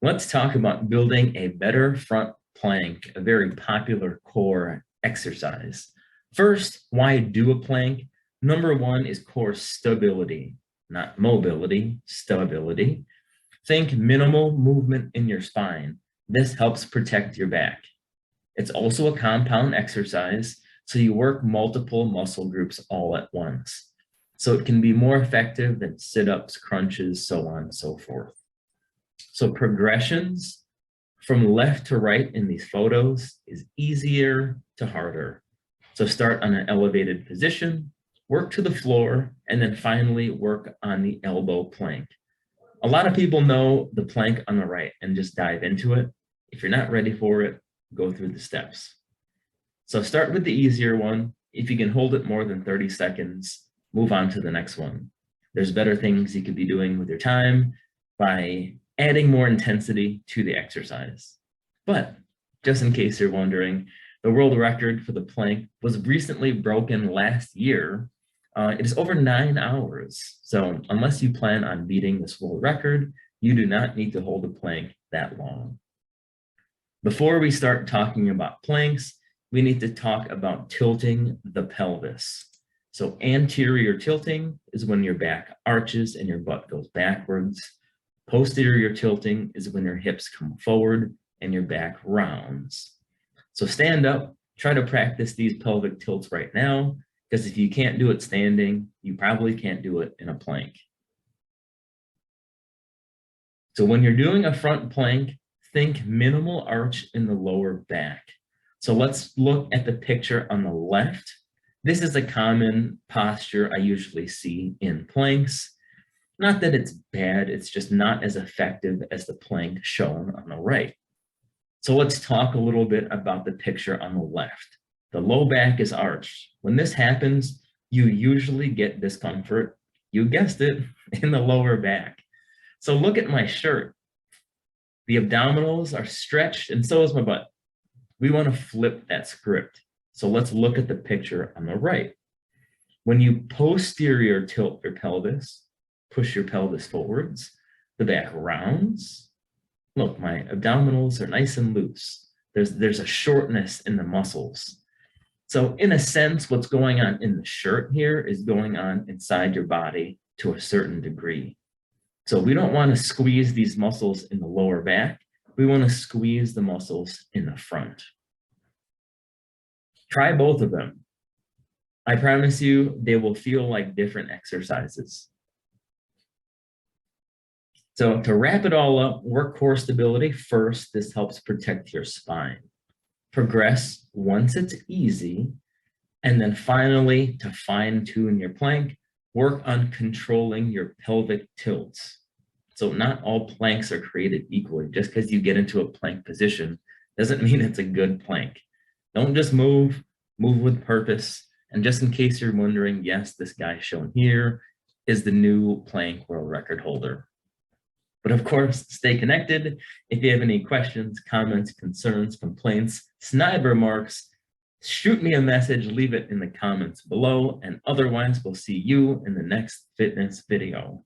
Let's talk about building a better front plank, a very popular core exercise. First, why do a plank? Number one is core stability, not mobility, stability. Think minimal movement in your spine. This helps protect your back. It's also a compound exercise, so you work multiple muscle groups all at once. So it can be more effective than sit-ups, crunches, so on and so forth. So progressions from left to right in these photos is easier to harder. So start on an elevated position, work to the floor, and then finally work on the elbow plank. A lot of people know the plank on the right and just dive into it. If you're not ready for it, go through the steps. So start with the easier one. If you can hold it more than 30 seconds, move on to the next one. There's better things you could be doing with your time by adding more intensity to the exercise. But just in case you're wondering, the world record for the plank was recently broken last year. It is over 9 hours. So unless you plan on beating this world record, you do not need to hold a plank that long. Before we start talking about planks, we need to talk about tilting the pelvis. So anterior tilting is when your back arches and your butt goes backwards. Posterior tilting is when your hips come forward and your back rounds. So stand up, try to practice these pelvic tilts right now, because if you can't do it standing, you probably can't do it in a plank. So when you're doing a front plank, think minimal arch in the lower back. So let's look at the picture on the left. This is a common posture I usually see in planks. Not that it's bad, it's just not as effective as the plank shown on the right. So let's talk a little bit about the picture on the left. The low back is arched. When this happens, you usually get discomfort, you guessed it, in the lower back. So look at my shirt. The abdominals are stretched and so is my butt. We want to flip that script. So let's look at the picture on the right. When you posterior tilt your pelvis, push your pelvis forwards, the back rounds. Look, my abdominals are nice and loose. There's a shortness in the muscles. So in a sense, what's going on in the shirt here is going on inside your body to a certain degree. So we don't want to squeeze these muscles in the lower back. We want to squeeze the muscles in the front. Try both of them. I promise you, they will feel like different exercises. So to wrap it all up, work core stability first. This helps protect your spine. Progress once it's easy. And then finally, to fine tune your plank, work on controlling your pelvic tilts. So not all planks are created equally. Just because you get into a plank position doesn't mean it's a good plank. Don't just move with purpose. And just in case you're wondering, yes, this guy shown here is the new plank world record holder. But of course, stay connected. If you have any questions, comments, concerns, complaints, snide remarks, shoot me a message, leave it in the comments below, and otherwise we'll see you in the next fitness video.